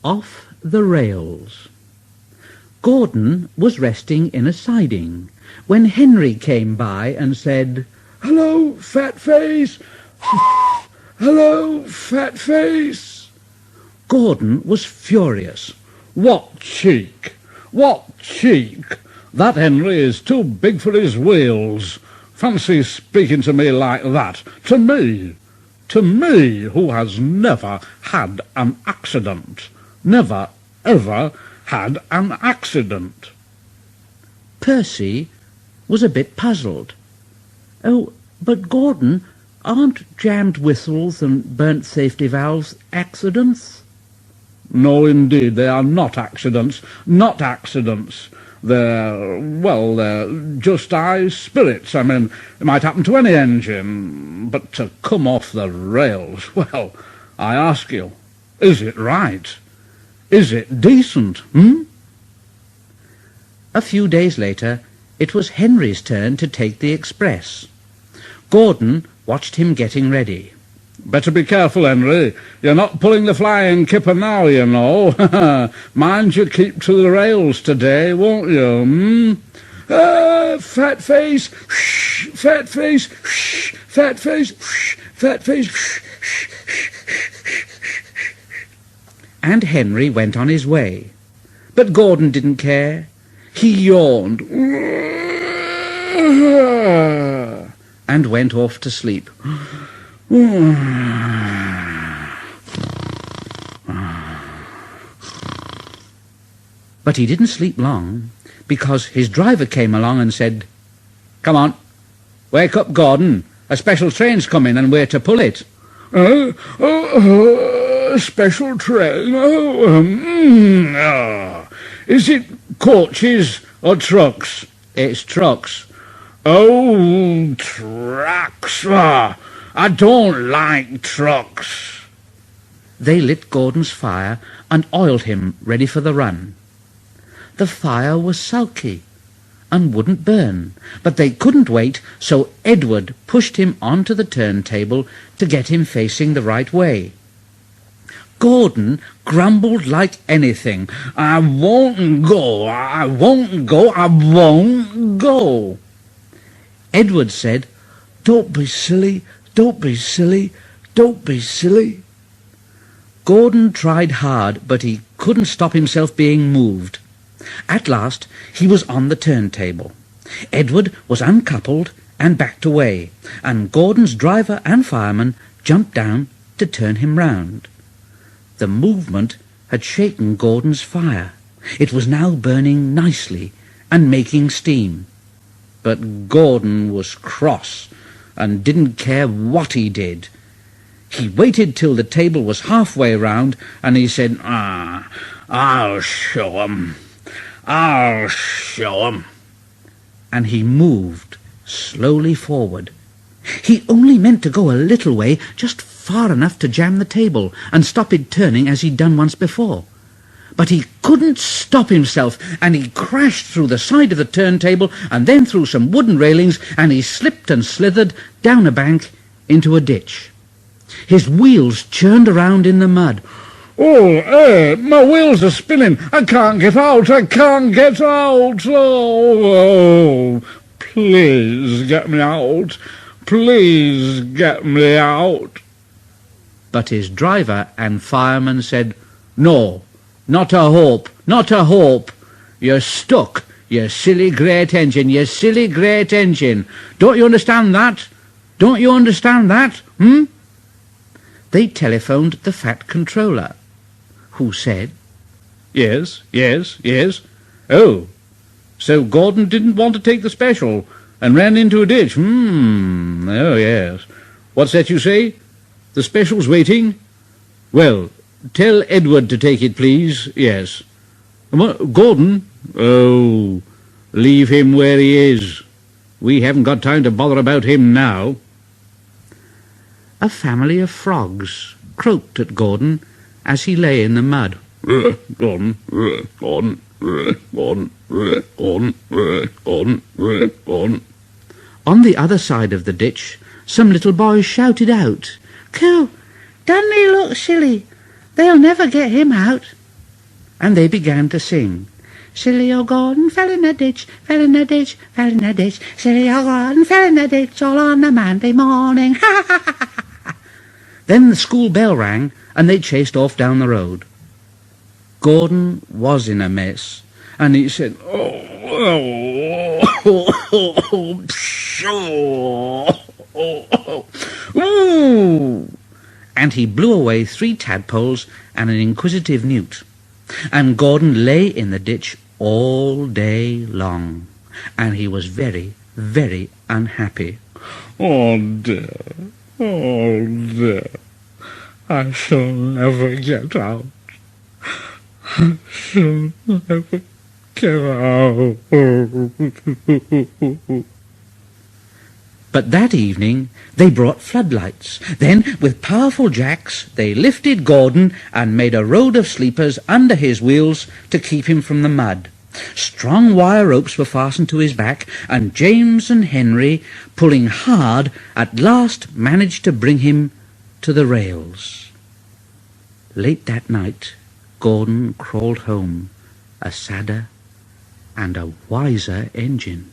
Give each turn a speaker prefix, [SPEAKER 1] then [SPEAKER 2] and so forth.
[SPEAKER 1] Off the rails. Gordon was resting in a siding when Henry came by and said,
[SPEAKER 2] "Hello, fat face! Hello, fat face!"
[SPEAKER 1] Gordon was furious.
[SPEAKER 2] What cheek! What cheek! That Henry is too big for his wheels. Fancy speaking to me like that. To me! To me, who has never had an accident. Never, ever had an accident.
[SPEAKER 1] Percy was a bit puzzled. "Oh, but Gordon, aren't jammed whistles and burnt safety valves accidents?"
[SPEAKER 2] No, indeed, they are not accidents. Not accidents. They're just high spirits. I mean, it might happen to any engine. But to come off the rails, well, I ask you, is it right? Is it decent,
[SPEAKER 1] A few days later, it was Henry's turn to take the express. Gordon watched him getting ready.
[SPEAKER 2] "Better be careful, Henry. You're not pulling the flying kipper now, you know. Mind you keep to the rails today, won't you, Fat face, whoosh, fat face, whoosh, fat face, whoosh, fat face, whoosh, whoosh, whoosh."
[SPEAKER 1] And Henry went on his way. But Gordon didn't care. He yawned and went off to sleep. But he didn't sleep long, because his driver came along and said, "Come on, wake up, Gordon. A special train's coming and we're to pull it."
[SPEAKER 2] Special train? Is it coaches or trucks?
[SPEAKER 1] "It's trucks."
[SPEAKER 2] "Oh, trucks. I don't like trucks."
[SPEAKER 1] They lit Gordon's fire and oiled him ready for the run. The fire was sulky and wouldn't burn, but they couldn't wait, so Edward pushed him onto the turntable to get him facing the right way. Gordon grumbled like anything.
[SPEAKER 2] "I won't go, I won't go, I won't go."
[SPEAKER 1] Edward said,
[SPEAKER 2] "Don't be silly, don't be silly, don't be silly."
[SPEAKER 1] Gordon tried hard, but he couldn't stop himself being moved. At last he was on the turntable. Edward was uncoupled and backed away, and Gordon's driver and fireman jumped down to turn him round. The movement had shaken Gordon's fire. It was now burning nicely and making steam. But Gordon was cross and didn't care what he did. He waited till the table was halfway round, and he said, I'll show 'em. I'll show 'em." And he moved slowly forward. He only meant to go a little way, just far enough to jam the table and stop it turning as he'd done once before. But he couldn't stop himself, and he crashed through the side of the turntable and then through some wooden railings, and he slipped and slithered down a bank into a ditch. His wheels churned around in the mud.
[SPEAKER 2] My wheels are spinning. I can't get out, I can't get out. Oh, please get me out. Please get me out.
[SPEAKER 1] But his driver and fireman said, "No, not a hope, not a hope. You're stuck, you silly great engine, you silly great engine. Don't you understand that? Don't you understand that, They telephoned the Fat Controller, who said,
[SPEAKER 2] Yes. Oh, so Gordon didn't want to take the special and ran into a ditch. Oh, yes. What's that you say? The special's waiting? Well, tell Edward to take it, please. Yes. Gordon? Oh, leave him where he is. We haven't got time to bother about him now."
[SPEAKER 1] A family of frogs croaked at Gordon as he lay in the mud.
[SPEAKER 2] Gordon, Gordon, Gordon, Gordon, Gordon, Gordon.
[SPEAKER 1] On the other side of the ditch, some little boys shouted out, "Coo, doesn't he look silly? They'll never get him out." and they began to sing. Silly old Gordon fell in a ditch, fell in a ditch, fell in a ditch. Silly old Gordon fell in a ditch all on a Monday morning. Ha ha ha ha ha. Then the school bell rang, and they chased off down the road. Gordon was in a mess, and he said, "Ooh!" And he blew away 3 tadpoles and an inquisitive newt. And Gordon lay in the ditch all day long, and he was very, very unhappy.
[SPEAKER 2] Oh dear, I shall never get out. I shall never get out.
[SPEAKER 1] But that evening they brought floodlights. Then, with powerful jacks, they lifted Gordon and made a road of sleepers under his wheels to keep him from the mud. Strong wire ropes were fastened to his back, and James and Henry, pulling hard, at last managed to bring him to the rails. Late that night, Gordon crawled home, a sadder and a wiser engine.